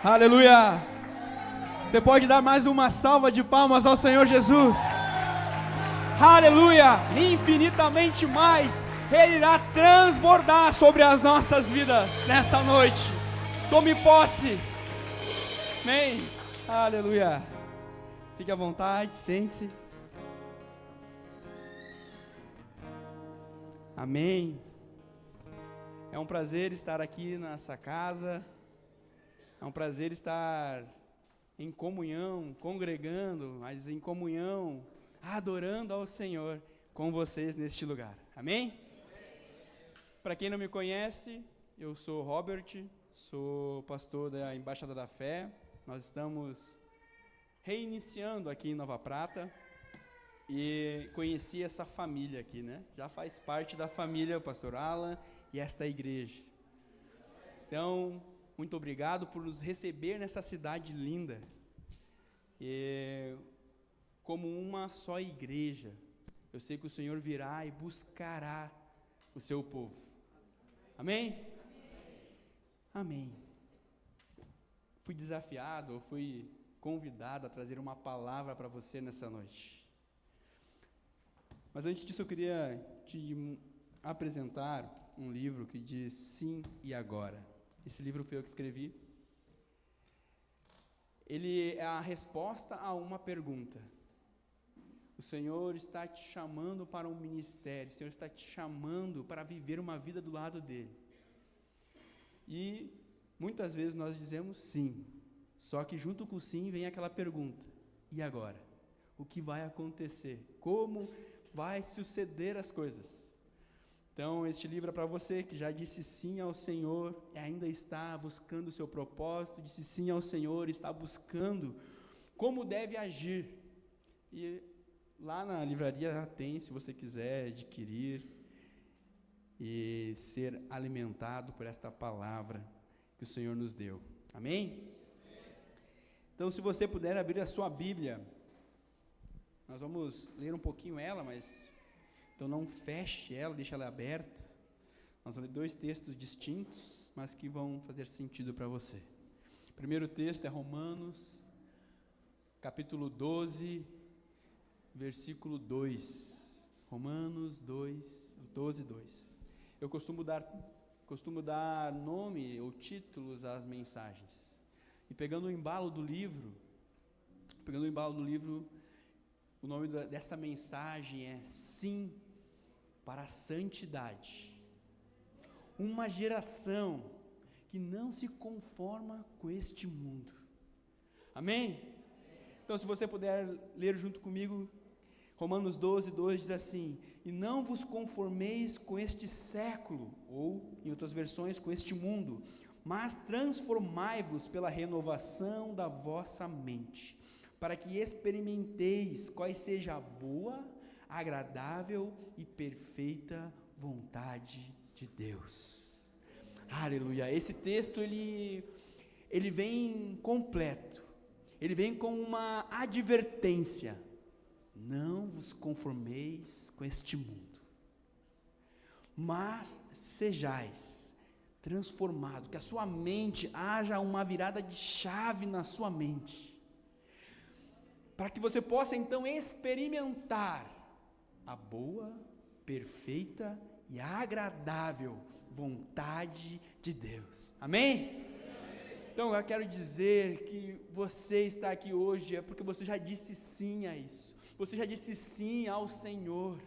Aleluia! Você pode dar mais uma salva de palmas ao Senhor Jesus? Aleluia! Infinitamente mais, Ele irá transbordar sobre as nossas vidas nessa noite. Tome posse. Amém. Aleluia. Fique à vontade, sente-se. Amém. É um prazer estar aqui nessa casa. É um prazer estar em comunhão, congregando, mas em comunhão, adorando ao Senhor com vocês neste lugar. Amém? Para quem não me conhece, eu sou Robert, sou pastor da Embaixada da Fé. Nós estamos reiniciando aqui em Nova Prata e conheci essa família aqui, né? Já faz parte da família, o pastor Alan e esta igreja. Então, muito obrigado por nos receber nessa cidade linda, como uma só igreja. Eu sei que o Senhor virá e buscará o seu povo. Amém? Amém. Fui desafiado, fui convidado a trazer uma palavra para você nessa noite. Mas antes disso eu queria te apresentar um livro que diz Sim e Agora. Esse livro foi eu que escrevi. Ele é a resposta a uma pergunta. O Senhor está te chamando para um ministério, o Senhor está te chamando para viver uma vida do lado dEle. E muitas vezes nós dizemos sim, só que junto com o sim vem aquela pergunta: e agora? O que vai acontecer? Como vai suceder as coisas? Então, este livro é para você que já disse sim ao Senhor e ainda está buscando o seu propósito, disse sim ao Senhor e está buscando como deve agir. E lá na livraria tem, se você quiser adquirir e ser alimentado por esta palavra que o Senhor nos deu. Amém? Então, se você puder abrir a sua Bíblia, nós vamos ler um pouquinho ela, mas então não feche ela, deixe ela aberta. Nós vamos ler dois textos distintos, mas que vão fazer sentido para você. O primeiro texto é Romanos, capítulo 12, versículo 2. Romanos 12, 2. Eu costumo dar nome ou títulos às mensagens. E pegando o embalo do livro, o nome dessa mensagem é Sim para a Santidade. Uma geração que não se conforma com este mundo. Amém? Então, se você puder ler junto comigo, Romanos 12, 2 diz assim: e não vos conformeis com este século, ou, em outras versões, com este mundo, mas transformai-vos pela renovação da vossa mente, para que experimenteis qual seja a boa, agradável e perfeita vontade de Deus. Aleluia. Esse texto, ele vem completo, ele vem com uma advertência: não vos conformeis com este mundo, mas sejais transformados, que a sua mente, haja uma virada de chave na sua mente, para que você possa então experimentar a boa, perfeita e agradável vontade de Deus. Amém? Então eu quero dizer que você está aqui hoje é porque você já disse sim a isso. Você já disse sim ao Senhor.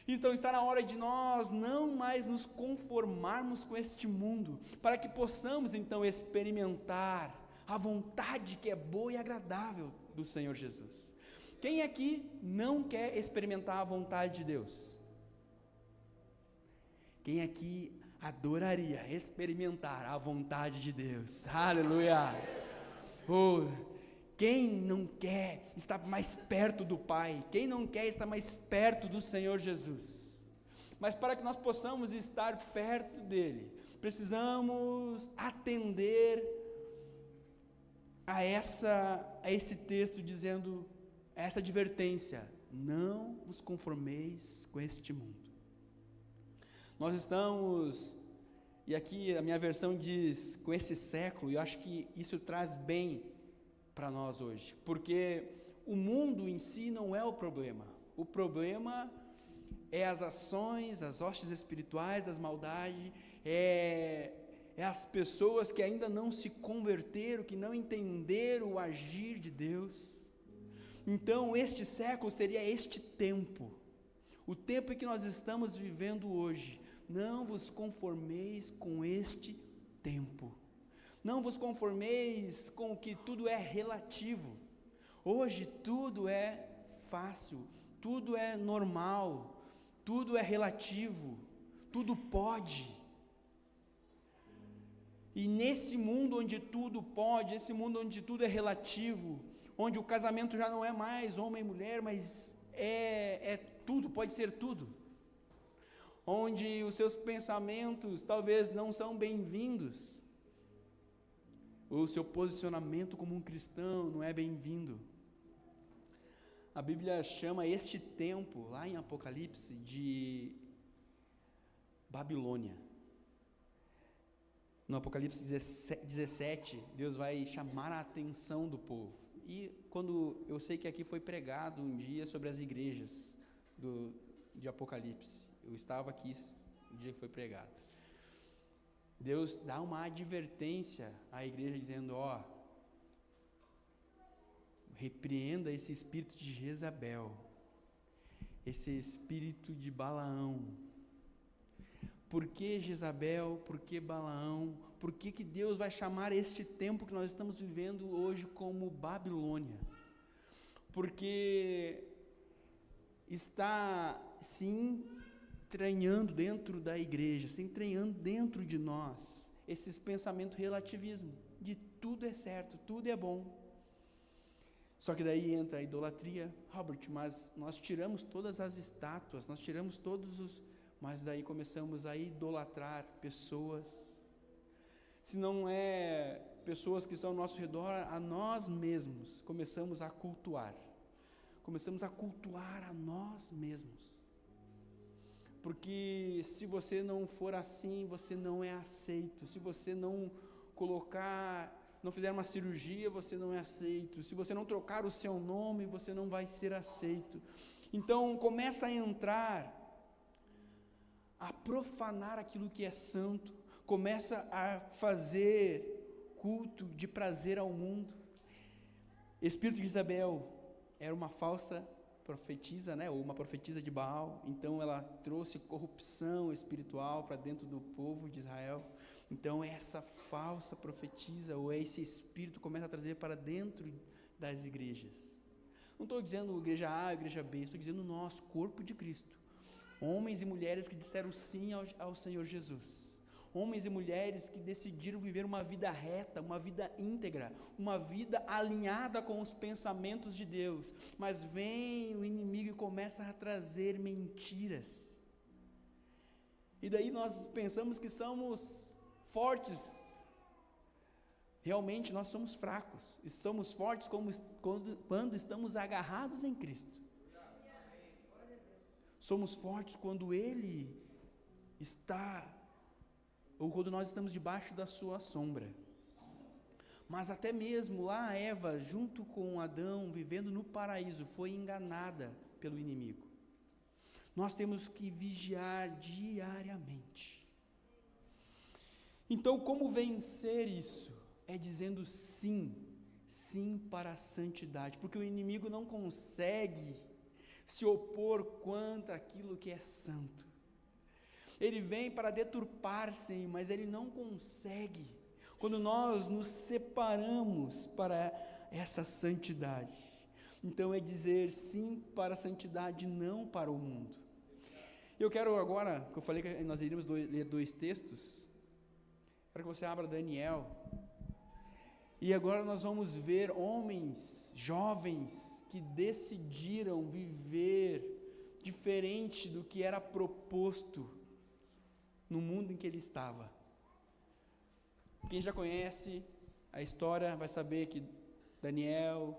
Então está na hora de nós não mais nos conformarmos com este mundo, para que possamos então experimentar a vontade que é boa e agradável do Senhor Jesus. Quem aqui não quer experimentar a vontade de Deus? Quem aqui adoraria experimentar a vontade de Deus? Aleluia! Quem não quer estar mais perto do Pai? Quem não quer estar mais perto do Senhor Jesus? Mas para que nós possamos estar perto dEle, precisamos atender a esse texto dizendo, essa advertência: não vos conformeis com este mundo. Nós estamos E aqui a minha versão diz, com esse século, e eu acho que isso traz bem para nós hoje, porque o mundo em si não é o problema é as ações, as hostes espirituais das maldades, é as pessoas que ainda não se converteram, que não entenderam o agir de Deus. Então este século seria este tempo, o tempo em que nós estamos vivendo hoje. Não vos conformeis com este tempo, não vos conformeis com que tudo é relativo. Hoje tudo é fácil, tudo é normal, tudo é relativo, tudo pode. E nesse mundo onde tudo pode, esse mundo onde tudo é relativo, onde o casamento já não é mais homem e mulher, mas é tudo, pode ser tudo, onde os seus pensamentos talvez não são bem-vindos, o seu posicionamento como um cristão não é bem-vindo. A Bíblia chama este tempo, lá em Apocalipse, de Babilônia. No Apocalipse 17, Deus vai chamar a atenção do povo. E quando eu sei que aqui foi pregado um dia sobre as igrejas de Apocalipse, eu estava aqui no dia que foi pregado. Deus dá uma advertência à igreja dizendo, repreenda esse espírito de Jezabel, esse espírito de Balaão. Por que Jezabel? Por que Balaão? Por que Deus vai chamar este tempo que nós estamos vivendo hoje como Babilônia? Porque está se entranhando dentro da igreja, se entranhando dentro de nós, esses pensamentos relativismo, de tudo é certo, tudo é bom. Só que daí entra a idolatria. Robert, mas nós tiramos todas as estátuas, nós tiramos mas daí começamos a idolatrar pessoas. Se não é pessoas que estão ao nosso redor, a nós mesmos começamos a cultuar a nós mesmos. Porque se você não for assim, você não é aceito. Se você não fizer uma cirurgia, você não é aceito. Se você não trocar o seu nome, você não vai ser aceito. Então começa a entrar, a profanar aquilo que é santo, começa a fazer culto de prazer ao mundo. Espírito de Jezabel era uma falsa profetisa, ou uma profetisa de Baal. Então ela trouxe corrupção espiritual para dentro do povo de Israel. Então essa falsa profetisa, ou esse espírito, começa a trazer para dentro das igrejas. Não estou dizendo igreja A, igreja B, estou dizendo nós, corpo de Cristo. Homens e mulheres que disseram sim ao Senhor Jesus. Homens e mulheres que decidiram viver uma vida reta, uma vida íntegra, uma vida alinhada com os pensamentos de Deus. Mas vem o inimigo e começa a trazer mentiras. E daí nós pensamos que somos fortes. Realmente nós somos fracos. E somos fortes quando estamos agarrados em Cristo. Somos fortes quando Ele ou quando nós estamos debaixo da sua sombra. Mas até mesmo lá Eva, junto com Adão, vivendo no paraíso, foi enganada pelo inimigo. Nós temos que vigiar diariamente. Então, como vencer isso? É dizendo sim para a santidade, porque o inimigo não consegue se opor contra aquilo que é santo. Ele vem para deturpar, sim, mas ele não consegue. Quando nós nos separamos para essa santidade, então é dizer sim para a santidade, não para o mundo. Eu quero agora, que eu falei que nós iríamos ler 2 textos, quero que você abra Daniel, e agora nós vamos ver homens, jovens, que decidiram viver diferente do que era proposto no mundo em que ele estava. Quem já conhece a história vai saber que Daniel,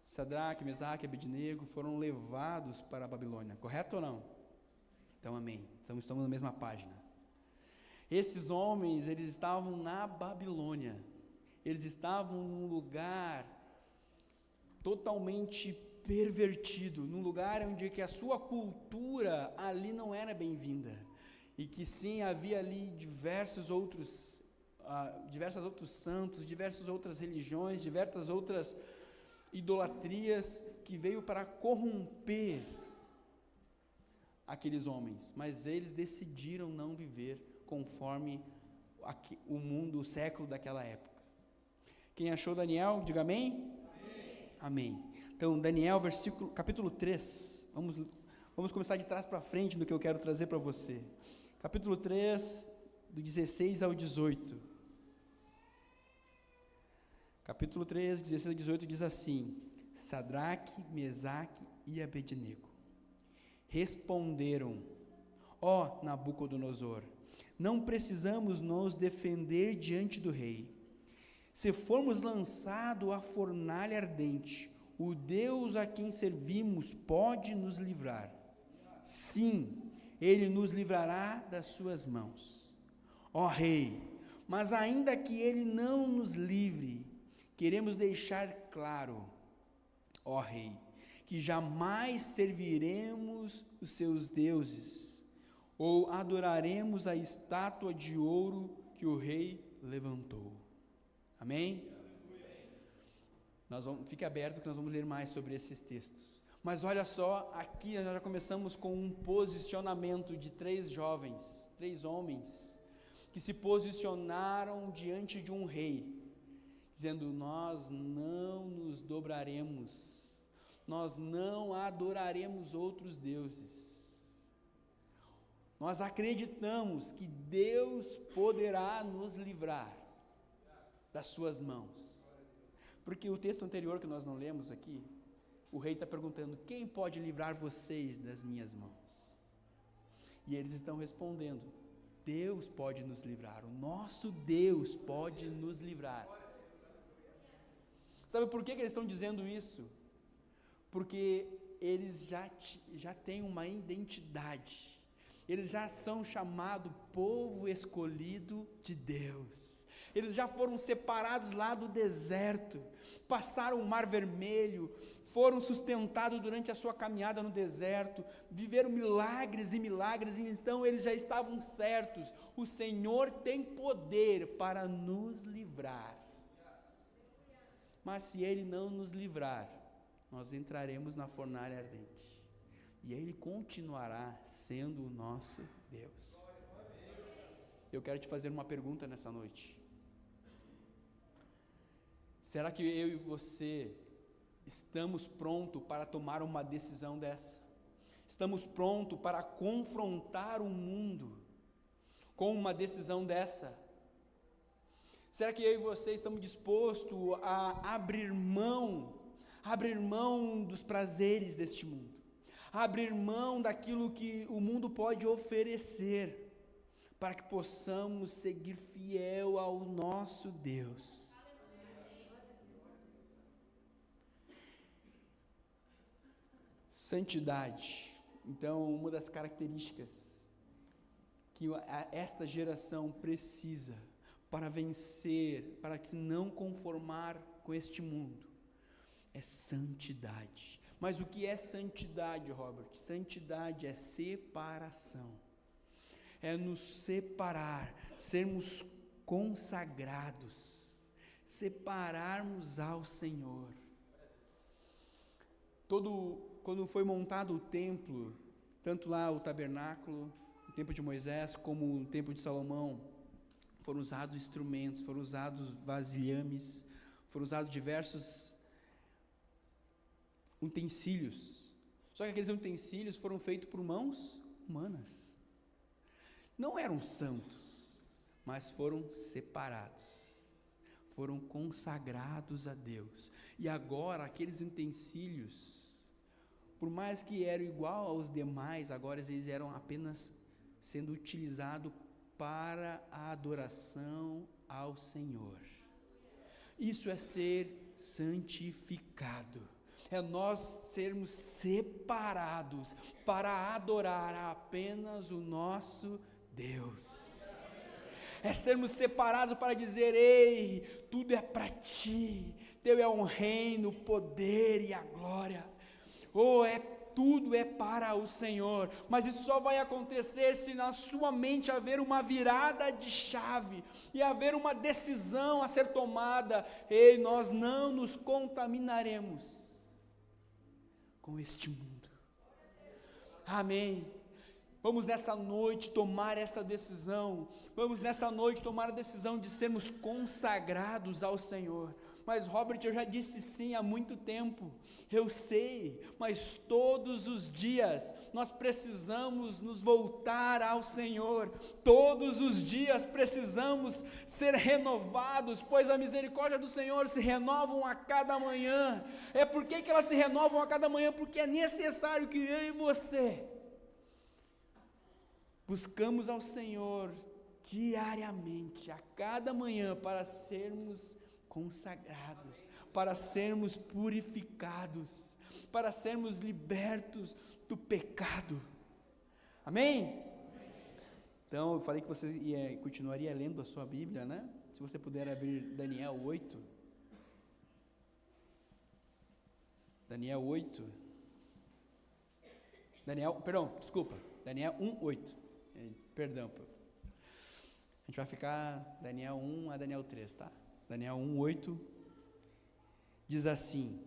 Sadraque, Mesaque e Abednego foram levados para a Babilônia, correto ou não? Então amém, estamos na mesma página. Esses homens, eles estavam na Babilônia, eles estavam num lugar totalmente pervertido, num lugar onde que a sua cultura ali não era bem-vinda, e que sim, havia ali diversos outros santos, diversas outras religiões, diversas outras idolatrias, que veio para corromper aqueles homens, mas eles decidiram não viver conforme o mundo, o século daquela época. Quem achou Daniel, diga amém? Amém. Então, Daniel, capítulo 3, vamos começar de trás para frente no que eu quero trazer para você. Capítulo 3, do 16 ao 18. Capítulo 3, 16 ao 18 diz assim: Sadraque, Mesaque e Abednego responderam: ó Nabucodonosor, não precisamos nos defender diante do rei. Se formos lançados à fornalha ardente, o Deus a quem servimos pode nos livrar. Sim, ele nos livrará das suas mãos. Ó rei, mas ainda que ele não nos livre, queremos deixar claro, ó rei, que jamais serviremos os seus deuses, ou adoraremos a estátua de ouro que o rei levantou. Amém? Fique aberto que nós vamos ler mais sobre esses textos. Mas olha só, aqui nós já começamos com um posicionamento de três homens, que se posicionaram diante de um rei, dizendo: nós não nos dobraremos, nós não adoraremos outros deuses, nós acreditamos que Deus poderá nos livrar das suas mãos. Porque o texto anterior que nós não lemos aqui, o rei está perguntando: quem pode livrar vocês das minhas mãos? E eles estão respondendo: Deus pode nos livrar, o nosso Deus pode nos livrar. Sabe por que eles estão dizendo isso? Porque eles já têm uma identidade, eles já são chamados povo escolhido de Deus, eles já foram separados lá do deserto, passaram o Mar Vermelho, foram sustentados durante a sua caminhada no deserto, viveram milagres e milagres, e então eles já estavam certos: o Senhor tem poder para nos livrar, mas se Ele não nos livrar, nós entraremos na fornalha ardente, e Ele continuará sendo o nosso Deus. Eu quero te fazer uma pergunta nessa noite: será que eu e você estamos prontos para tomar uma decisão dessa? Estamos prontos para confrontar o mundo com uma decisão dessa? Será que eu e você estamos dispostos a abrir mão dos prazeres deste mundo, abrir mão daquilo que o mundo pode oferecer, para que possamos seguir fiel ao nosso Deus? Santidade. Então, uma das características que esta geração precisa para vencer, para se não conformar com este mundo, é santidade. Mas o que é santidade, Robert? Santidade é separação, é nos separar, sermos consagrados, separarmos ao Senhor. Quando foi montado o templo, tanto lá o tabernáculo, o templo de Moisés, como o templo de Salomão, foram usados instrumentos, foram usados vasilhames, foram usados diversos utensílios. Só que aqueles utensílios foram feitos por mãos humanas. Não eram santos, mas foram separados, foram consagrados a Deus. E agora aqueles utensílios, por mais que eram igual aos demais, agora eles eram apenas sendo utilizados para a adoração ao Senhor. Isso é ser santificado, é nós sermos separados para adorar apenas o nosso Deus. é sermos separados para dizer: ei, tudo é para ti, teu é o reino, o poder e a glória, tudo é para o Senhor. Mas isso só vai acontecer se na sua mente haver uma virada de chave, e haver uma decisão a ser tomada: ei, nós não nos contaminaremos com este mundo. Amém. Vamos nessa noite tomar essa decisão, vamos nessa noite tomar a decisão de sermos consagrados ao Senhor. Mas Robert, eu já disse sim há muito tempo, eu sei, mas todos os dias nós precisamos nos voltar ao Senhor, todos os dias precisamos ser renovados, pois a misericórdia do Senhor se renovam a cada manhã. Por que elas se renovam a cada manhã? Porque é necessário que eu e você buscamos ao Senhor diariamente, a cada manhã, para sermos consagrados, para sermos purificados, para sermos libertos do pecado. Amém? Então, eu falei que você continuaria lendo a sua Bíblia, né? Se você puder abrir Daniel 8. Daniel 1:8. Perdão. A gente vai ficar Daniel 1 a Daniel 3, tá? Daniel 1:8 diz assim: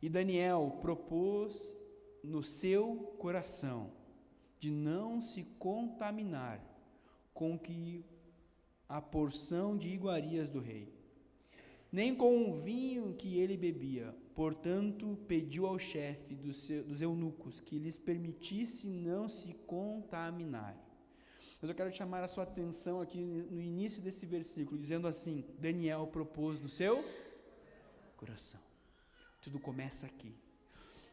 e Daniel propôs no seu coração de não se contaminar com a porção de iguarias do rei, nem com o vinho que ele bebia. Portanto, pediu ao chefe dos eunucos que lhes permitisse não se contaminar. Mas eu quero chamar a sua atenção aqui no início desse versículo, dizendo assim: Daniel propôs no seu coração. Tudo começa aqui.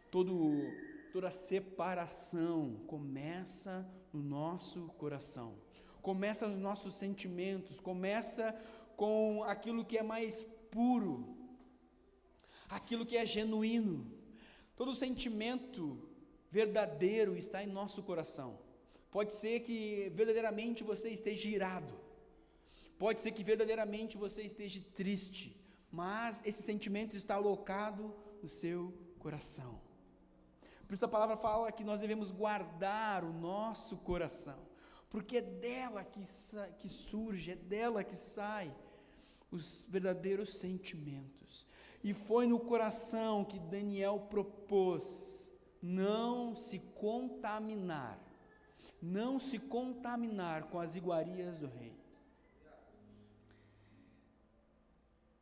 Toda separação começa no nosso coração, começa nos nossos sentimentos, começa com aquilo que é mais puro, aquilo que é genuíno. Todo sentimento verdadeiro está em nosso coração. Pode ser que verdadeiramente você esteja irado, pode ser que verdadeiramente você esteja triste, mas esse sentimento está alocado no seu coração. Por isso a palavra fala que nós devemos guardar o nosso coração, porque é dela que surge, é dela que sai os verdadeiros sentimentos. E foi no coração que Daniel propôs não se contaminar com as iguarias do rei.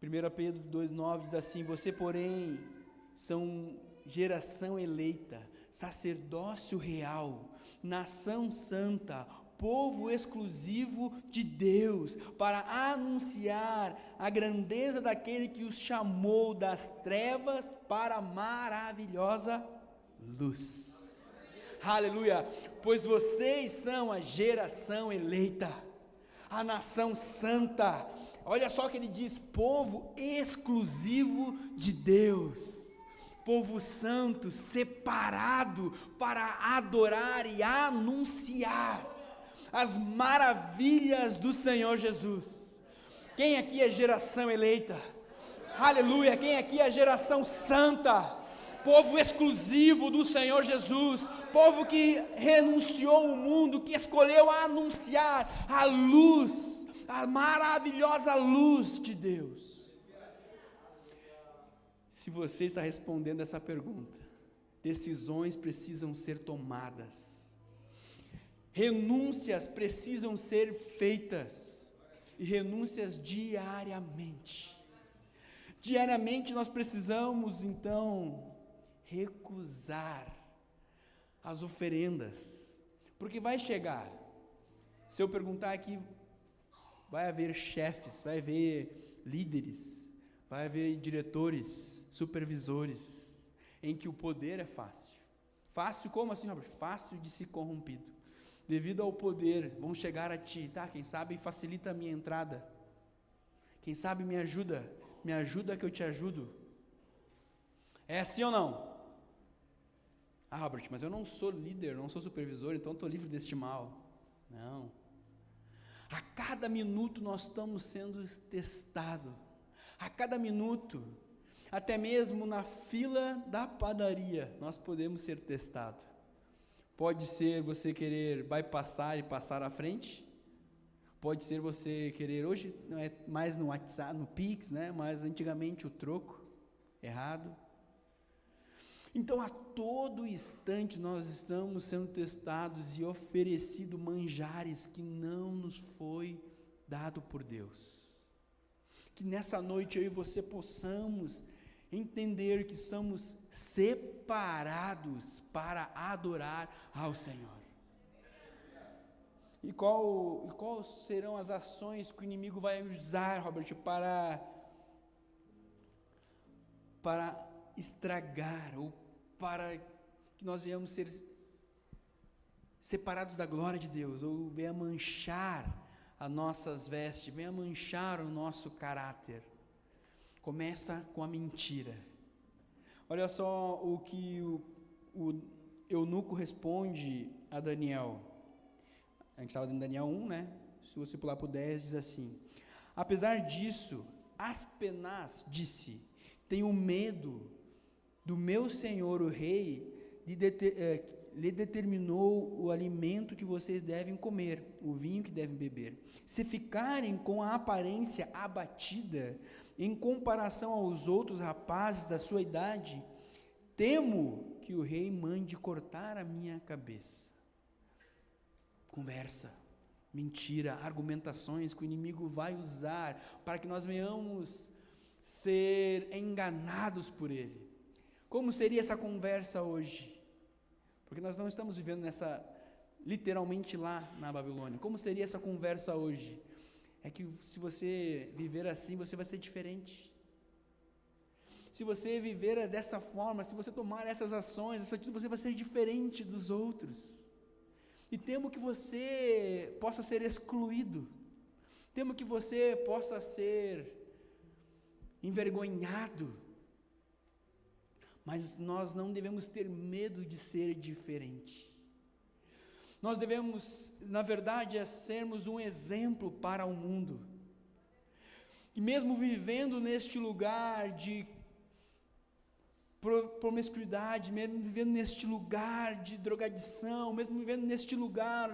1 Pedro 2,9 diz assim: você, porém, são geração eleita, sacerdócio real, nação santa, povo exclusivo de Deus, para anunciar a grandeza daquele que os chamou das trevas para a maravilhosa luz. Aleluia! Pois vocês são a geração eleita, a nação santa. Olha só o que ele diz: povo exclusivo de Deus, povo santo, separado para adorar e anunciar as maravilhas do Senhor Jesus. Quem aqui é geração eleita? Aleluia! Quem aqui é geração santa? Povo exclusivo do Senhor Jesus, povo que renunciou o mundo, que escolheu anunciar a luz, a maravilhosa luz de Deus. Se você está respondendo essa pergunta, decisões precisam ser tomadas, renúncias precisam ser feitas, e renúncias diariamente. Diariamente nós precisamos então recusar as oferendas, porque vai chegar, se eu perguntar aqui, vai haver chefes, vai haver líderes, vai haver diretores, supervisores, em que o poder é fácil. Fácil como assim, Robert? Fácil de ser corrompido. Devido ao poder, vão chegar a ti, tá? Quem sabe facilita a minha entrada. Quem sabe me ajuda que eu te ajudo. É assim ou não? Ah, Robert, mas eu não sou líder, não sou supervisor, então estou livre deste mal. Não. A cada minuto nós estamos sendo testados. A cada minuto, até mesmo na fila da padaria, nós podemos ser testados. Pode ser você querer bypassar e passar à frente. Pode ser você querer, hoje não é mais no WhatsApp, no Pix, né? Mas antigamente o troco, errado. Então, a todo instante nós estamos sendo testados e oferecido manjares que não nos foi dado por Deus. Que nessa noite eu e você possamos entender que somos separados para adorar ao Senhor. E quais serão as ações que o inimigo vai usar, Robert, para estragar, ou para que nós venhamos ser separados da glória de Deus, ou venha manchar as nossas vestes, venha manchar o nosso caráter? Começa com a mentira. Olha só o que o eunuco responde a Daniel. A gente estava em Daniel 1, né? Se você pular para o 10, diz assim: apesar disso, Aspenaz disse: tenho medo do meu senhor o rei, lhe determinou o alimento que vocês devem comer, o vinho que devem beber. Se ficarem com a aparência abatida, em comparação aos outros rapazes da sua idade, temo que o rei mande cortar a minha cabeça. Conversa, mentira, argumentações que o inimigo vai usar para que nós venhamos ser enganados por ele. Como seria essa conversa hoje? Porque nós não estamos vivendo literalmente lá na Babilônia. Como seria essa conversa hoje? É que se você viver assim, você vai ser diferente. Se você viver dessa forma, se você tomar essas ações, essa atitude, você vai ser diferente dos outros. E temo que você possa ser excluído. Temo que você possa ser envergonhado. Mas nós não devemos ter medo de ser diferente. Nós devemos, na verdade, sermos um exemplo para o mundo. E mesmo vivendo neste lugar de promiscuidade, mesmo vivendo neste lugar de drogadição, mesmo vivendo neste lugar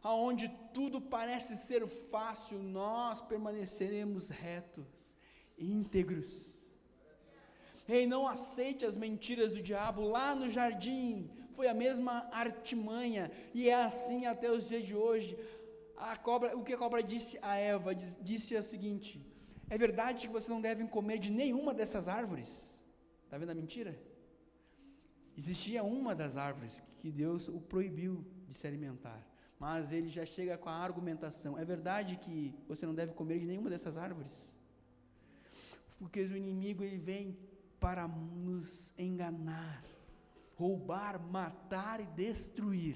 onde tudo parece ser fácil, nós permaneceremos retos, íntegros. Ei, não aceite as mentiras do diabo. Lá no jardim foi a mesma artimanha, e é assim até os dias de hoje. O que a cobra disse a Eva, disse o seguinte: é verdade que vocês não devem comer de nenhuma dessas árvores? Está vendo a mentira? Existia uma das árvores que Deus o proibiu de se alimentar, mas ele já chega com a argumentação: é verdade que você não deve comer de nenhuma dessas árvores? Porque o inimigo ele vem para nos enganar, roubar, matar e destruir.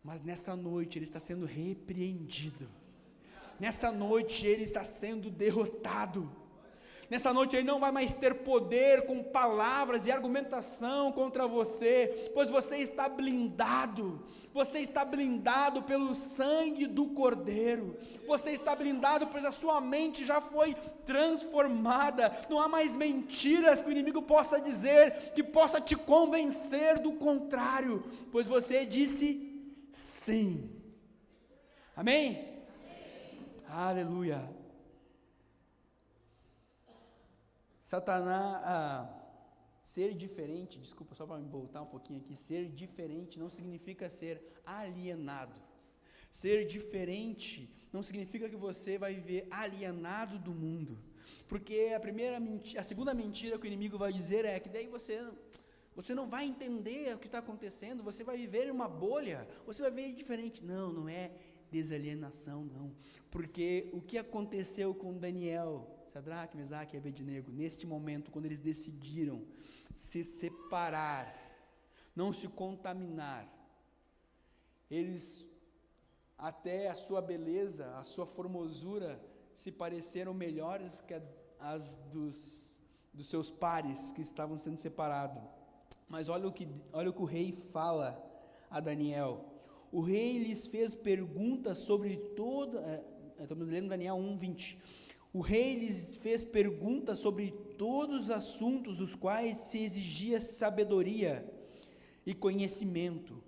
Mas nessa noite ele está sendo repreendido, nessa noite ele está sendo derrotado. Nessa noite ele não vai mais ter poder com palavras e argumentação contra você, pois você está blindado pelo sangue do Cordeiro, você está blindado, pois a sua mente já foi transformada. Não há mais mentiras que o inimigo possa dizer, que possa te convencer do contrário, pois você disse sim. Amém? Aleluia. Satanás, ser diferente, desculpa só para me voltar um pouquinho aqui, ser diferente não significa ser alienado. Ser diferente não significa que você vai viver alienado do mundo, porque a segunda mentira que o inimigo vai dizer é que daí você não vai entender o que está acontecendo, você vai viver em uma bolha, você vai viver diferente. Não é desalienação, não, porque o que aconteceu com Daniel, Sadraque, Mesaque e Abednego, neste momento, quando eles decidiram se separar, não se contaminar, eles, até a sua beleza, a sua formosura, se pareceram melhores que as dos seus pares que estavam sendo separados. Mas olha o que o rei fala a Daniel: O rei lhes fez perguntas sobre estamos lendo Daniel 1:20. O rei lhes fez perguntas sobre todos os assuntos dos quais se exigia sabedoria e conhecimento,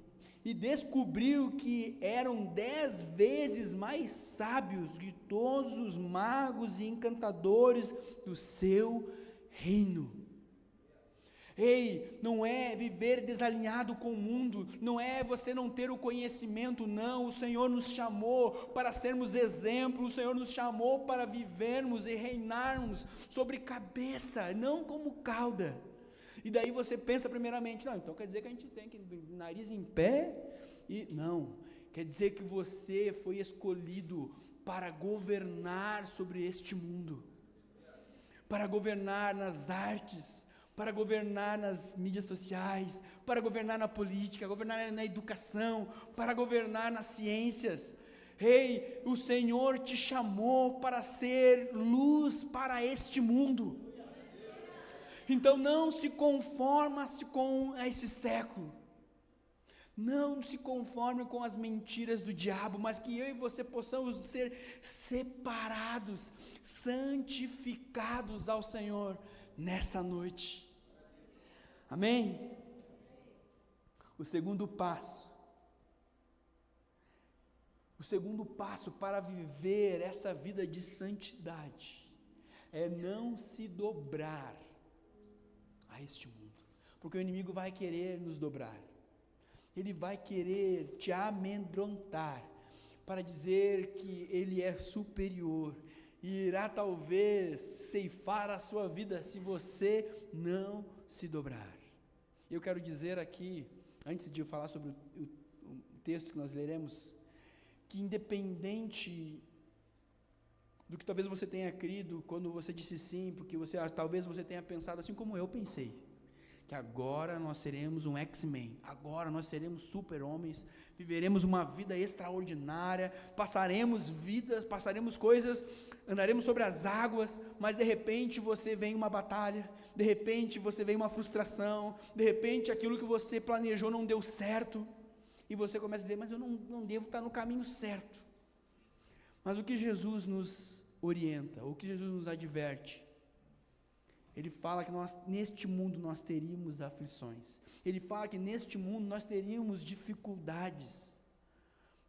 e descobriu que eram 10 vezes mais sábios que todos os magos e encantadores do seu reino. Ei, não é viver desalinhado com o mundo, não é você não ter o conhecimento, não. O Senhor nos chamou para sermos exemplo, o Senhor nos chamou para vivermos e reinarmos sobre cabeça, não como cauda. E daí você pensa primeiramente, não, então quer dizer que a gente tem que nariz em pé, e não, quer dizer que você foi escolhido para governar sobre este mundo, para governar nas artes, para governar nas mídias sociais, para governar na política, governar na educação, para governar nas ciências. Ei, o Senhor te chamou para ser luz para este mundo. Então não se conforma com esse século, não se conforme com as mentiras do diabo, mas que eu e você possamos ser separados, santificados ao Senhor nessa noite. Amém? O segundo passo para viver essa vida de santidade é não se dobrar a este mundo, porque o inimigo vai querer nos dobrar, ele vai querer te amedrontar, para dizer que ele é superior, e irá talvez ceifar a sua vida se você não se dobrar. Eu quero dizer aqui, antes de eu falar sobre o texto que nós leremos, que independente do que talvez você tenha crido quando você disse sim, porque talvez você tenha pensado assim como eu pensei, que agora nós seremos um X-Men, agora nós seremos super-homens, viveremos uma vida extraordinária, passaremos coisas, andaremos sobre as águas, mas de repente você vem uma batalha, de repente você vem uma frustração, de repente aquilo que você planejou não deu certo, e você começa a dizer, mas eu não devo estar no caminho certo. Mas o que Jesus nos orienta, o que Jesus nos adverte, ele fala que neste mundo nós teríamos aflições, ele fala que neste mundo nós teríamos dificuldades,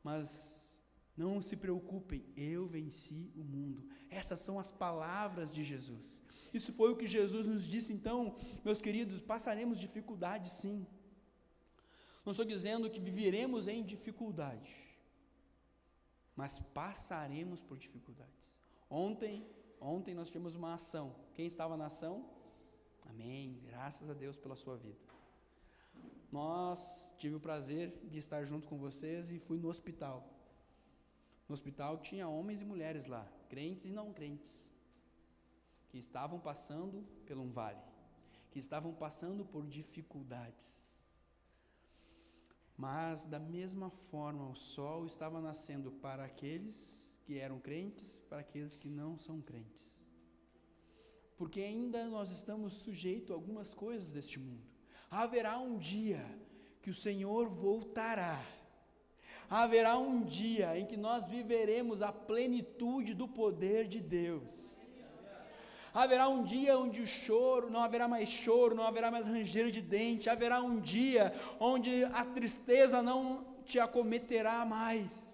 mas não se preocupem, eu venci o mundo. Essas são as palavras de Jesus, isso foi o que Jesus nos disse. Então, meus queridos, passaremos dificuldades sim, não estou dizendo que viveremos em dificuldade, mas passaremos por dificuldades. Ontem nós tivemos uma ação. Quem estava na ação? Amém, graças a Deus pela sua vida. Tive o prazer de estar junto com vocês e fui no hospital. No hospital tinha homens e mulheres lá, crentes e não crentes, que estavam passando por um vale, que estavam passando por dificuldades. Mas da mesma forma o sol estava nascendo para aqueles que eram crentes, para aqueles que não são crentes, porque ainda nós estamos sujeitos a algumas coisas deste mundo. Haverá um dia que o Senhor voltará, haverá um dia em que nós viveremos a plenitude do poder de Deus. Haverá um dia onde não haverá mais choro, não haverá mais ranger de dente, haverá um dia onde a tristeza não te acometerá mais.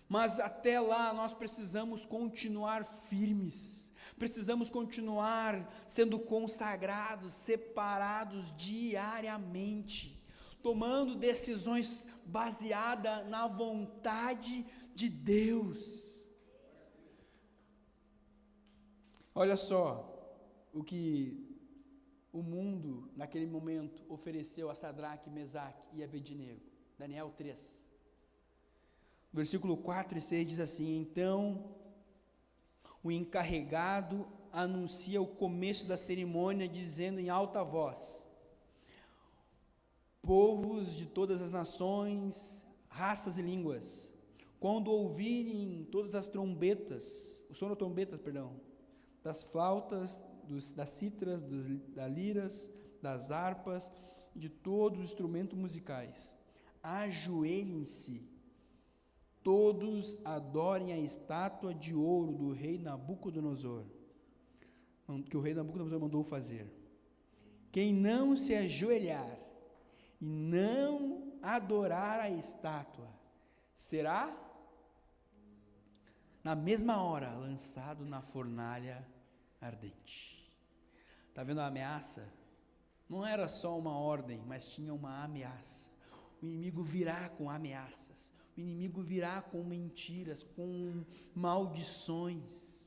Mas até lá nós precisamos continuar firmes, precisamos continuar sendo consagrados, separados diariamente, tomando decisões baseadas na vontade de Deus. Olha só o que o mundo naquele momento ofereceu a Sadraque, Mesaque e Abednego. Daniel 3. Versículo 4 e 6 diz assim: então o encarregado anuncia o começo da cerimônia, dizendo em alta voz: povos de todas as nações, raças e línguas, quando ouvirem todas as trombetas, o som da trombeta, das flautas, das cítaras, das liras, das harpas, de todos os instrumentos musicais, ajoelhem-se, todos adorem a estátua de ouro do rei Nabucodonosor, que o rei Nabucodonosor mandou fazer. Quem não se ajoelhar e não adorar a estátua, será na mesma hora lançado na fornalha ardente. Está vendo a ameaça? Não era só uma ordem, mas tinha uma ameaça. O inimigo virá com ameaças, o inimigo virá com mentiras, com maldições.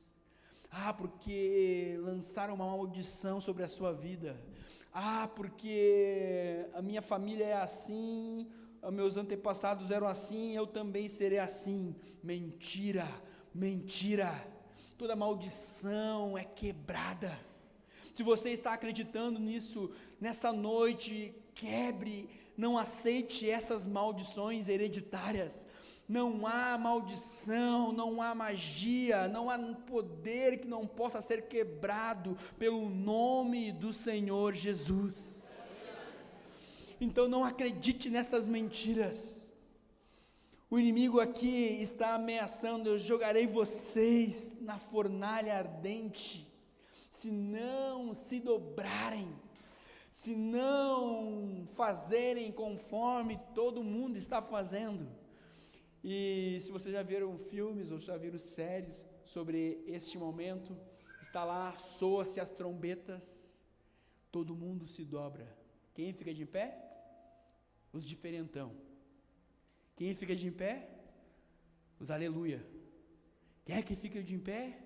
Porque lançaram uma maldição sobre a sua vida. Porque a minha família é assim, meus antepassados eram assim, eu também serei assim. Mentira, mentira. Toda maldição é quebrada. Se você está acreditando nisso, nessa noite, quebre, não aceite essas maldições hereditárias. Não há maldição, não há magia, não há poder que não possa ser quebrado pelo nome do Senhor Jesus. Então não acredite nessas mentiras. O inimigo aqui está ameaçando: eu jogarei vocês na fornalha ardente, se não se dobrarem, se não fazerem conforme todo mundo está fazendo. E se vocês já viram filmes ou já viram séries sobre este momento, está lá, soa-se as trombetas, todo mundo se dobra. Quem fica de pé? Os diferentão. Quem fica de pé? Os aleluia. Quem é que fica de pé?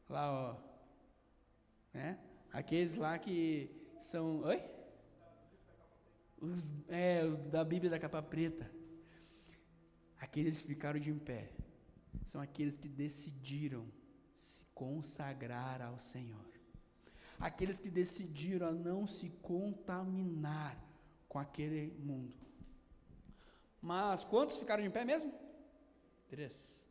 Lá, ó, né? Aqueles lá que são, oi? Os da Bíblia da capa preta. Aqueles que ficaram de pé são aqueles que decidiram se consagrar ao Senhor. Aqueles que decidiram a não se contaminar com aquele mundo. Mas quantos ficaram de pé mesmo? 3.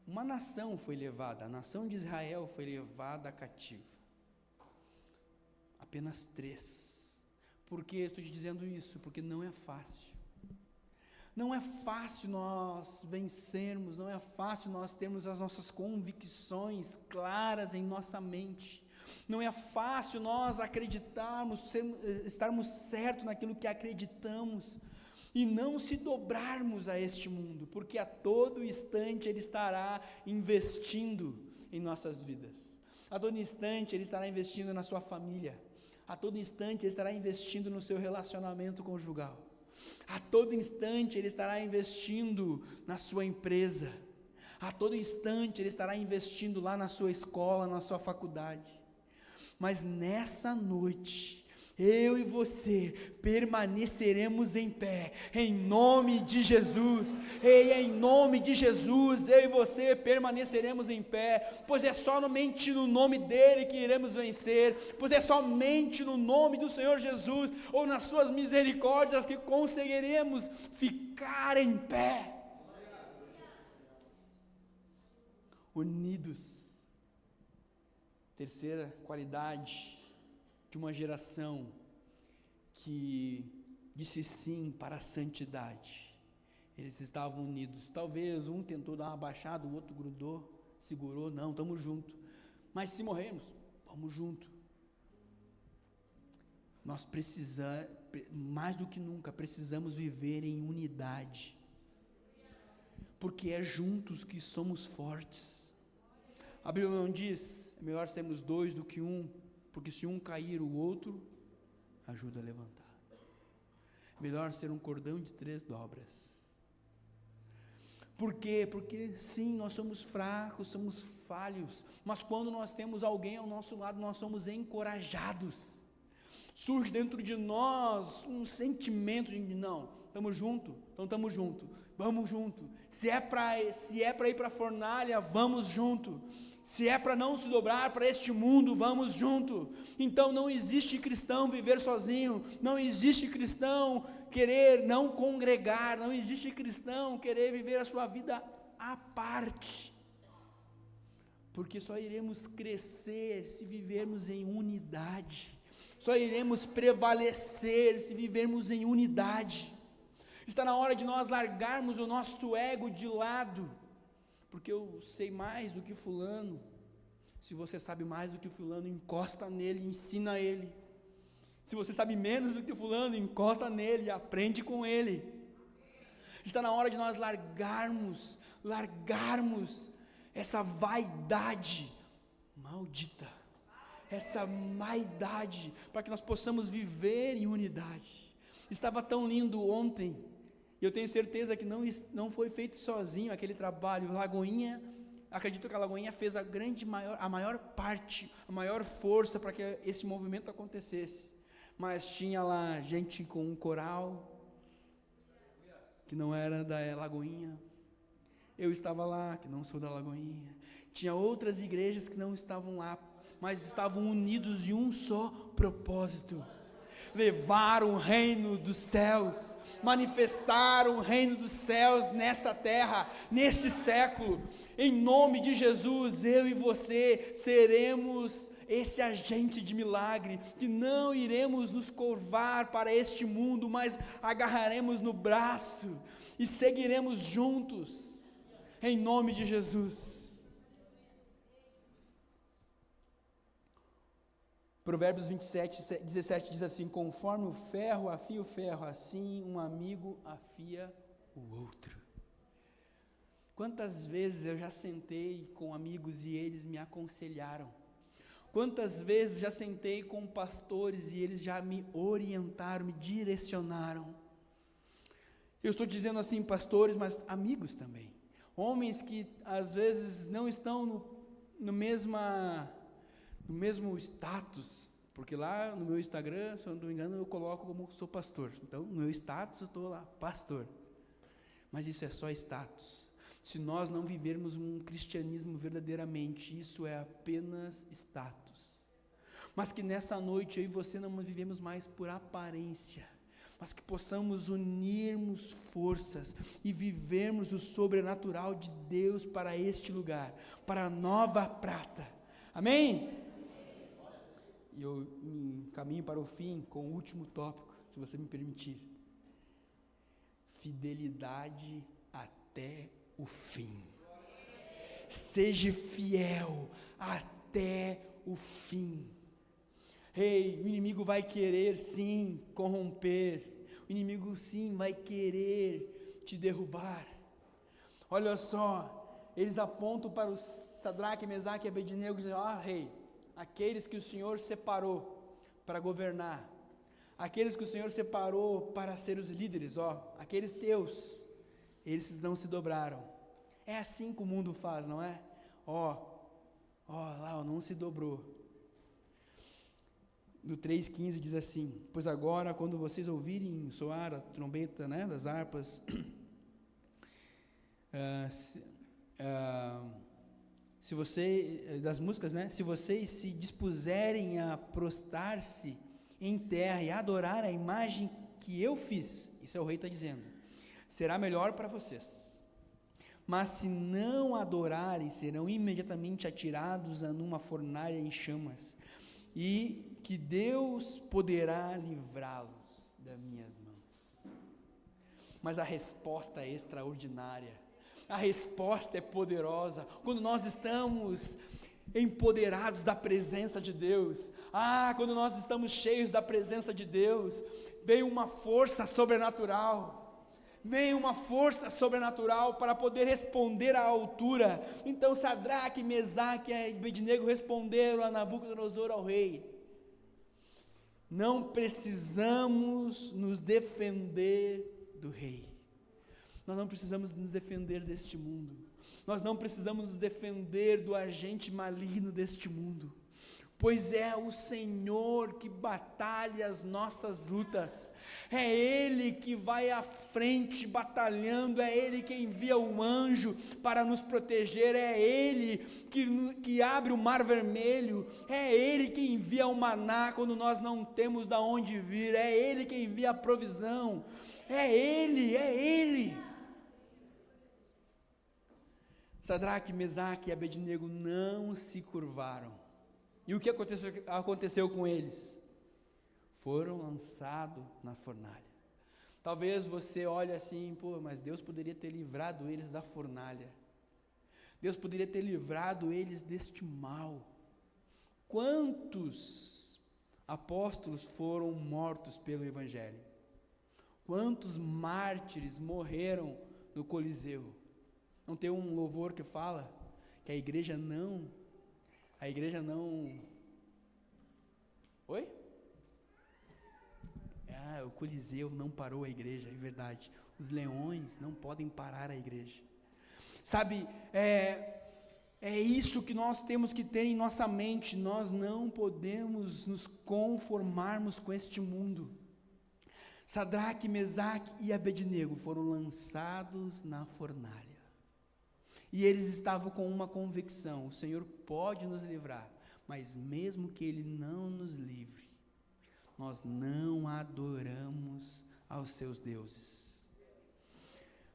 Uma nação foi levada, a nação de Israel foi levada cativa. Apenas 3. Por que estou te dizendo isso? Porque não é fácil. Não é fácil nós vencermos, não é fácil nós termos as nossas convicções claras em nossa mente. Não é fácil nós acreditarmos, estarmos certos naquilo que acreditamos e não se dobrarmos a este mundo, porque a todo instante Ele estará investindo em nossas vidas. A todo instante Ele estará investindo na sua família. A todo instante Ele estará investindo no seu relacionamento conjugal. A todo instante Ele estará investindo na sua empresa. A todo instante Ele estará investindo lá na sua escola, na sua faculdade. Mas nessa noite, eu e você permaneceremos em pé, em nome de Jesus. Em nome de Jesus, eu e você permaneceremos em pé, pois é somente no nome dEle que iremos vencer, pois é somente no nome do Senhor Jesus, ou nas suas misericórdias, que conseguiremos ficar em pé, unidos. Terceira qualidade de uma geração que disse sim para a santidade. Eles estavam unidos. Talvez um tentou dar uma baixada, o outro grudou, segurou. Não, estamos juntos. Mas se morrermos, vamos juntos. Nós precisamos, mais do que nunca, precisamos viver em unidade. Porque é juntos que somos fortes. A Bíblia não diz: é melhor sermos 2 do que 1, porque se um cair, o outro ajuda a levantar. Melhor ser um cordão de 3 dobras. Por quê? Porque sim, nós somos fracos, somos falhos, mas quando nós temos alguém ao nosso lado, nós somos encorajados. Surge dentro de nós um sentimento de não, estamos juntos, então estamos juntos, vamos junto. Se é para ir para a fornalha, vamos junto. Se é para não se dobrar para este mundo, vamos junto. Então não existe cristão viver sozinho, não existe cristão querer não congregar, não existe cristão querer viver a sua vida à parte. Porque só iremos crescer se vivermos em unidade. Só iremos prevalecer se vivermos em unidade. Está na hora de nós largarmos o nosso ego de lado, porque eu sei mais do que fulano. Se você sabe mais do que fulano, encosta nele, ensina ele. Se você sabe menos do que fulano, encosta nele e aprende com ele. Está na hora de nós largarmos essa vaidade maldita, essa vaidade, para que nós possamos viver em unidade. Estava tão lindo ontem, e eu tenho certeza que não foi feito sozinho aquele trabalho. Lagoinha, acredito que a Lagoinha fez a maior parte, a maior força para que esse movimento acontecesse. Mas tinha lá gente com um coral, que não era da Lagoinha. Eu estava lá, que não sou da Lagoinha. Tinha outras igrejas que não estavam lá, mas estavam unidos em um só propósito: levar o reino dos céus, manifestar o reino dos céus nessa terra, neste século. Em nome de Jesus, eu e você seremos esse agente de milagre, que não iremos nos curvar para este mundo, mas agarraremos no braço e seguiremos juntos, em nome de Jesus. Provérbios 17 diz assim: conforme o ferro afia o ferro, assim um amigo afia o outro. Quantas vezes eu já sentei com amigos e eles me aconselharam? Quantas vezes já sentei com pastores e eles já me orientaram, me direcionaram? Eu estou dizendo assim pastores, mas amigos também. Homens que às vezes não estão no mesmo status, porque lá no meu Instagram, se eu não me engano, eu coloco como sou pastor. Então, no meu status eu estou lá, pastor. Mas isso é só status. Se nós não vivermos um cristianismo verdadeiramente, isso é apenas status. Mas que nessa noite eu e você não vivemos mais por aparência, mas que possamos unirmos forças e vivermos o sobrenatural de Deus para este lugar, para a Nova Prata. Amém? E eu me encaminho para o fim com o último tópico, se você me permitir. Fidelidade até o fim. Seja fiel até o fim. Ei, o inimigo vai querer sim corromper, o inimigo sim vai querer te derrubar. Olha só, eles apontam para os Sadraque, Mesaque e Abednego e dizem: rei, aqueles que o Senhor separou para governar, aqueles que o Senhor separou para ser os líderes, aqueles teus, eles não se dobraram. É assim que o mundo faz, não é? Lá não se dobrou. No 3,15 diz assim: pois agora, quando vocês ouvirem soar a trombeta, das harpas, das músicas, se vocês se dispuserem a prostrar-se em terra e adorar a imagem que eu fiz, isso é o rei está dizendo, será melhor para vocês. Mas se não adorarem, serão imediatamente atirados numa fornalha em chamas, e que Deus poderá livrá-los das minhas mãos. Mas a resposta é extraordinária, a resposta é poderosa, quando nós estamos empoderados da presença de Deus, quando nós estamos cheios da presença de Deus, vem uma força sobrenatural, para poder responder à altura. Então Sadraque, Mesaque e Abednego responderam a Nabucodonosor, ao rei: não precisamos nos defender do rei, nós não precisamos nos defender deste mundo, nós não precisamos nos defender do agente maligno deste mundo, pois é o Senhor que batalha as nossas lutas, é Ele que vai à frente batalhando, é Ele que envia um anjo para nos proteger, é Ele que abre o mar vermelho, é Ele que envia o maná quando nós não temos de onde vir, é Ele que envia a provisão, é Ele. Sadraque, Mesaque e Abednego não se curvaram. E o que aconteceu com eles? Foram lançados na fornalha. Talvez você olhe assim, pô, mas Deus poderia ter livrado eles da fornalha. Deus poderia ter livrado eles deste mal. Quantos apóstolos foram mortos pelo Evangelho? Quantos mártires morreram no Coliseu? Não tem um louvor que fala que a igreja não... Oi? O Coliseu não parou a igreja, é verdade. Os leões não podem parar a igreja. Sabe, é isso que nós temos que ter em nossa mente. Nós não podemos nos conformarmos com este mundo. Sadraque, Mesaque e Abednego foram lançados na fornalha. E eles estavam com uma convicção: o Senhor pode nos livrar, mas mesmo que Ele não nos livre, nós não adoramos aos seus deuses.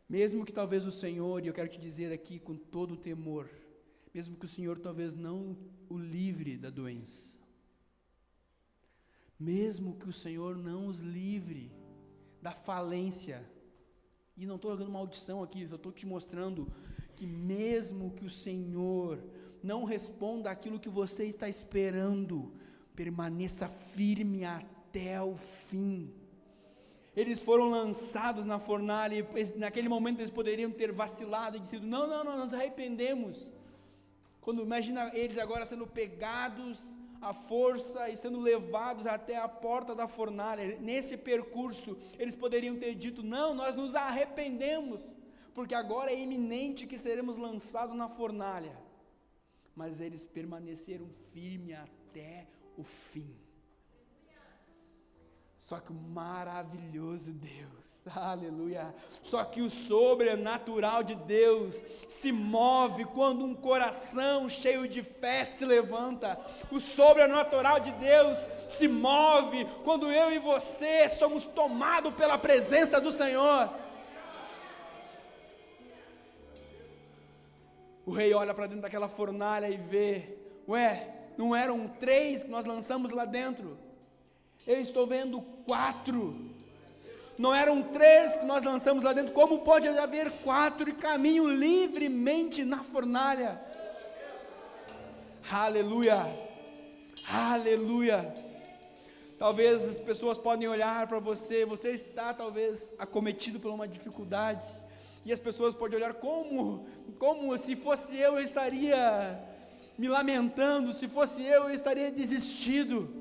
Mesmo que talvez o Senhor, e eu quero te dizer aqui com todo o temor, mesmo que o Senhor talvez não o livre da doença, mesmo que o Senhor não os livre da falência, e não estou jogando maldição aqui, eu estou te mostrando que mesmo que o Senhor não responda aquilo que você está esperando, permaneça firme até o fim. Eles foram lançados na fornalha, e naquele momento eles poderiam ter vacilado e dito: não, nos arrependemos. Quando imagina eles agora sendo pegados à força e sendo levados até a porta da fornalha, nesse percurso, eles poderiam ter dito: não, nós nos arrependemos, porque agora é iminente que seremos lançados na fornalha. Mas eles permaneceram firmes até o fim. Só que o maravilhoso Deus, aleluia, só que o sobrenatural de Deus se move quando um coração cheio de fé se levanta. O sobrenatural de Deus se move quando eu e você somos tomados pela presença do Senhor. O rei olha para dentro daquela fornalha e vê: não eram 3 que nós lançamos lá dentro? Eu estou vendo 4. Não eram 3 que nós lançamos lá dentro? Como pode haver 4 e caminham livremente na fornalha? Aleluia, aleluia. Talvez as pessoas podem olhar para você está talvez acometido por uma dificuldade, e as pessoas podem olhar como se fosse eu estaria me lamentando, se fosse eu estaria desistido.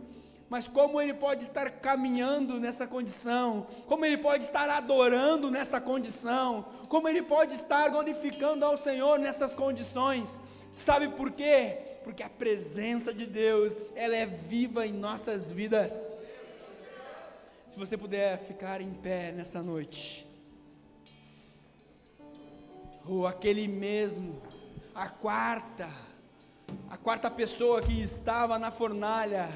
Mas como ele pode estar caminhando nessa condição? Como ele pode estar adorando nessa condição? Como ele pode estar glorificando ao Senhor nessas condições? Sabe por quê? Porque a presença de Deus, ela é viva em nossas vidas. Se você puder ficar em pé nessa noite. Ou aquele mesmo, a quarta pessoa que estava na fornalha,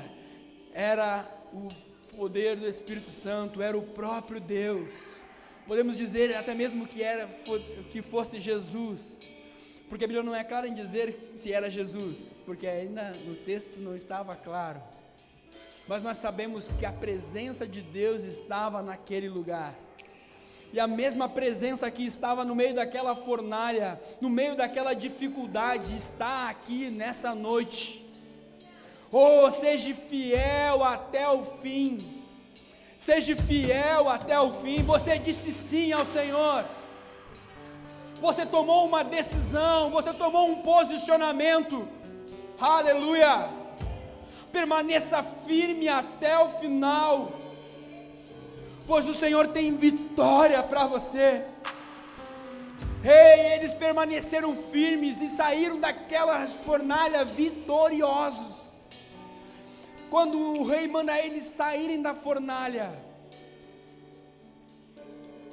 era o poder do Espírito Santo, era o próprio Deus. Podemos dizer até mesmo que fosse Jesus, porque a Bíblia não é clara em dizer se era Jesus, porque ainda no texto não estava claro, mas nós sabemos que a presença de Deus estava naquele lugar, e a mesma presença que estava no meio daquela fornalha, no meio daquela dificuldade, está aqui nessa noite. Seja fiel até o fim. Seja fiel até o fim. Você disse sim ao Senhor. Você tomou uma decisão. Você tomou um posicionamento. Aleluia. Permaneça firme até o final, pois o Senhor tem vitória para você. Eles permaneceram firmes e saíram daquela fornalha vitoriosos. Quando o rei manda eles saírem da fornalha,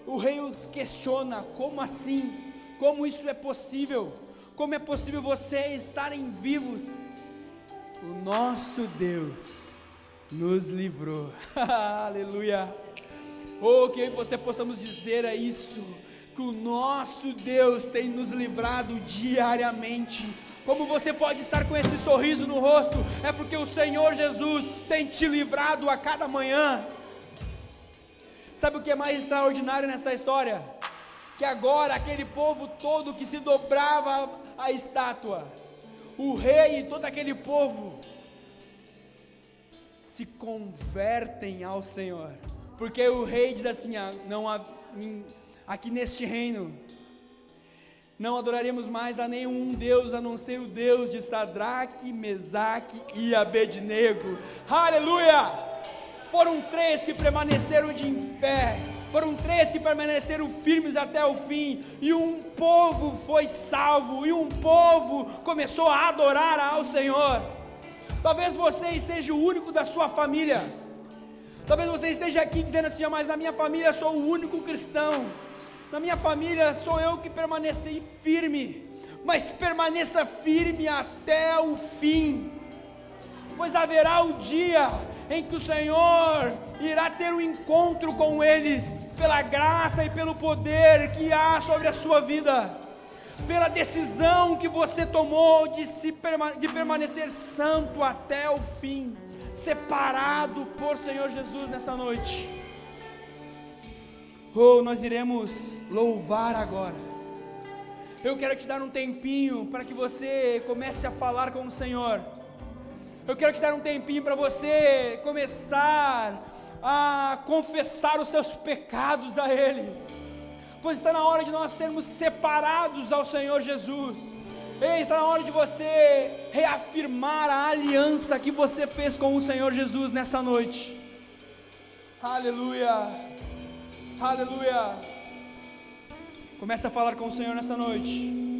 o rei os questiona: como assim? Como isso é possível? Como é possível vocês estarem vivos? O nosso Deus nos livrou. Aleluia. Que eu e você possamos dizer isso, que o nosso Deus tem nos livrado diariamente. Como você pode estar com esse sorriso no rosto? É porque o Senhor Jesus tem te livrado a cada manhã. Sabe o que é mais extraordinário nessa história? Que agora aquele povo todo que se dobrava à estátua, o rei e todo aquele povo se convertem ao Senhor, porque o rei diz assim: não, aqui neste reino não adoraremos mais a nenhum Deus a não ser o Deus de Sadraque, Mesaque e Abednego. Aleluia! Foram 3 que permaneceram de pé, foram 3 que permaneceram firmes até o fim, e um povo foi salvo, e um povo começou a adorar ao Senhor. Talvez você seja o único da sua família, talvez você esteja aqui dizendo assim: mas na minha família sou o único cristão, na minha família sou eu que permaneci firme. Mas permaneça firme até o fim, pois haverá o dia em que o Senhor irá ter um encontro com eles, pela graça e pelo poder que há sobre a sua vida, pela decisão que você tomou de permanecer santo até o fim, separado por Senhor Jesus nessa noite. Nós iremos louvar agora. Eu quero te dar um tempinho para que você comece a falar com o Senhor. Eu quero te dar um tempinho para você começar a confessar os seus pecados a Ele, pois está na hora de nós sermos separados ao Senhor Jesus. Está na hora de você reafirmar a aliança que você fez com o Senhor Jesus nessa noite. Aleluia, aleluia. Comece a falar com o Senhor nessa noite.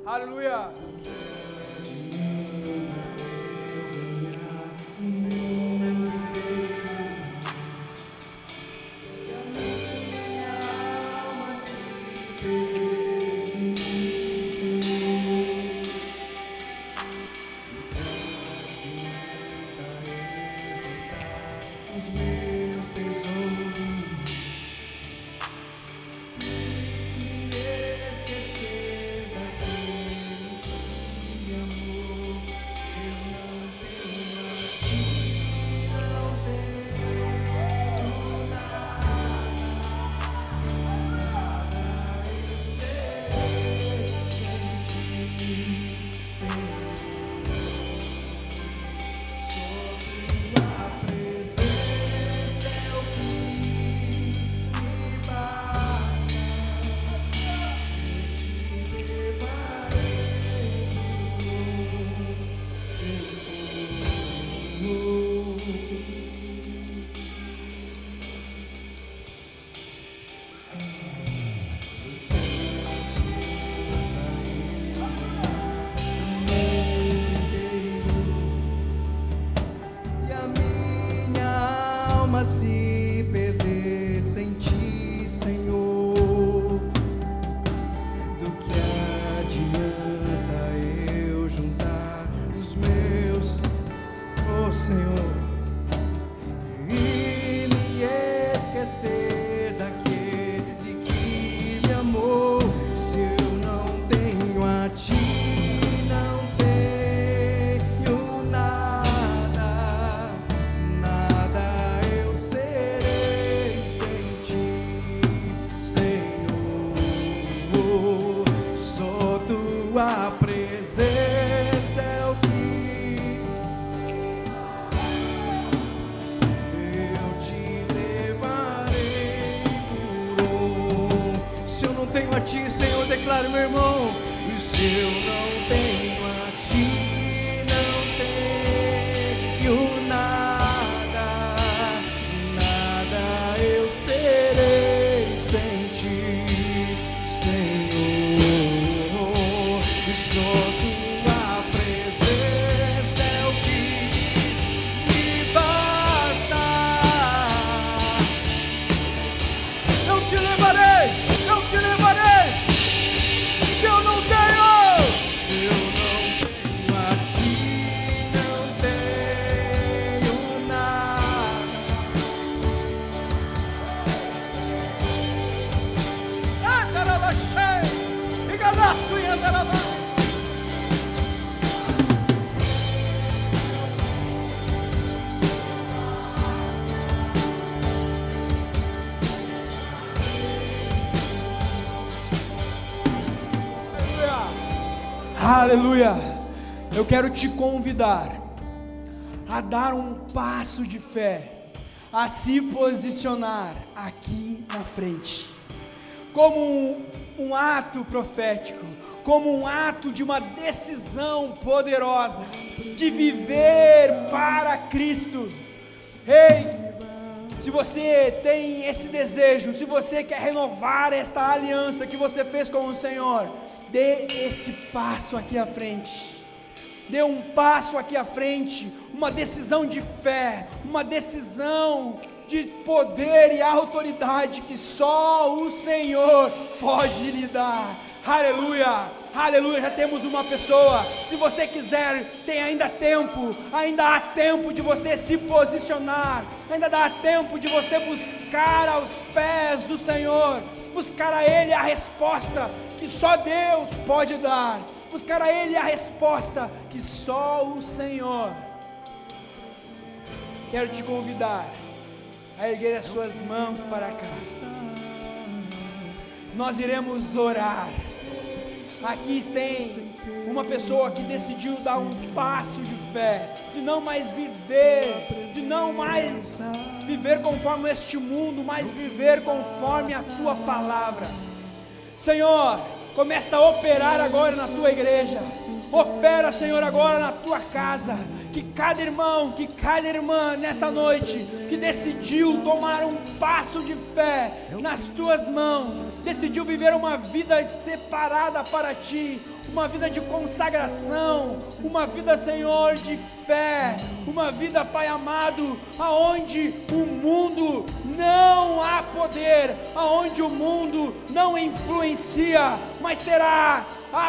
Aleluia. Se perder sem ti, Senhor, do que adianta eu juntar os meus, oh Senhor, e me esquecer daquele que me amou, se eu não tenho a ti. Tua presença é o que Aleluia. Eu quero te convidar a dar um passo de fé, a se posicionar aqui na frente, como um ato profético, como um ato de uma decisão poderosa, de viver para Cristo. Ei, se você tem esse desejo, se você quer renovar esta aliança que você fez com o Senhor, dê esse passo aqui à frente. Dê um passo aqui à frente, uma decisão de fé, uma decisão de poder e autoridade que só o Senhor pode lhe dar. Aleluia, aleluia, já temos uma pessoa. Se você quiser, tem ainda tempo, ainda há tempo de você se posicionar, ainda dá tempo de você buscar aos pés do Senhor, buscar a Ele a resposta que só Deus pode dar, buscar a Ele a resposta que só o Senhor. Quero te convidar a erguer as suas mãos para cá. Nós iremos orar. Aqui tem uma pessoa que decidiu dar um passo de fé, de não mais viver conforme este mundo, mas viver conforme a tua palavra. Senhor, começa a operar agora na tua igreja. Opera, Senhor, agora na tua casa. Que cada irmão, que cada irmã nessa noite que decidiu tomar um passo de fé nas tuas mãos, decidiu viver uma vida separada para ti, uma vida de consagração, uma vida, Senhor, de fé, uma vida, Pai amado, aonde o mundo não há poder, aonde o mundo não influencia, mas será,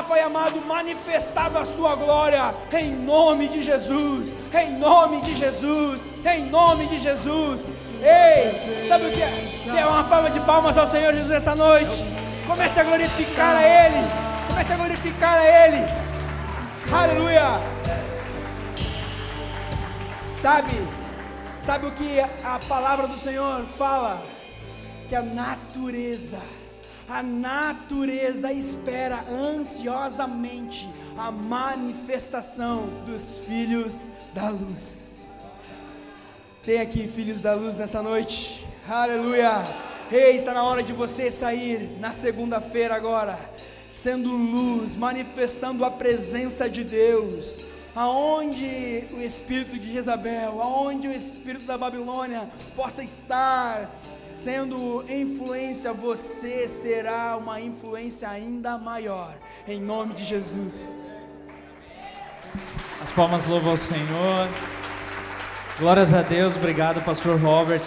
Pai amado, manifestada a sua glória, em nome de Jesus, em nome de Jesus, em nome de Jesus. Ei, sabe o que é? Dê uma palma de palmas ao Senhor Jesus essa noite. Comece a glorificar a Ele, comece a glorificar a Ele. Aleluia. Sabe o que a palavra do Senhor fala? Que a natureza espera ansiosamente a manifestação dos filhos da luz. Tem aqui filhos da luz nessa noite, aleluia. Ei, está na hora de você sair na segunda-feira agora, sendo luz, manifestando a presença de Deus. Aonde o espírito de Jezabel, aonde o espírito da Babilônia possa estar sendo influência, você será uma influência ainda maior, em nome de Jesus. As palmas louvam ao Senhor. Glórias a Deus, obrigado, pastor Robert.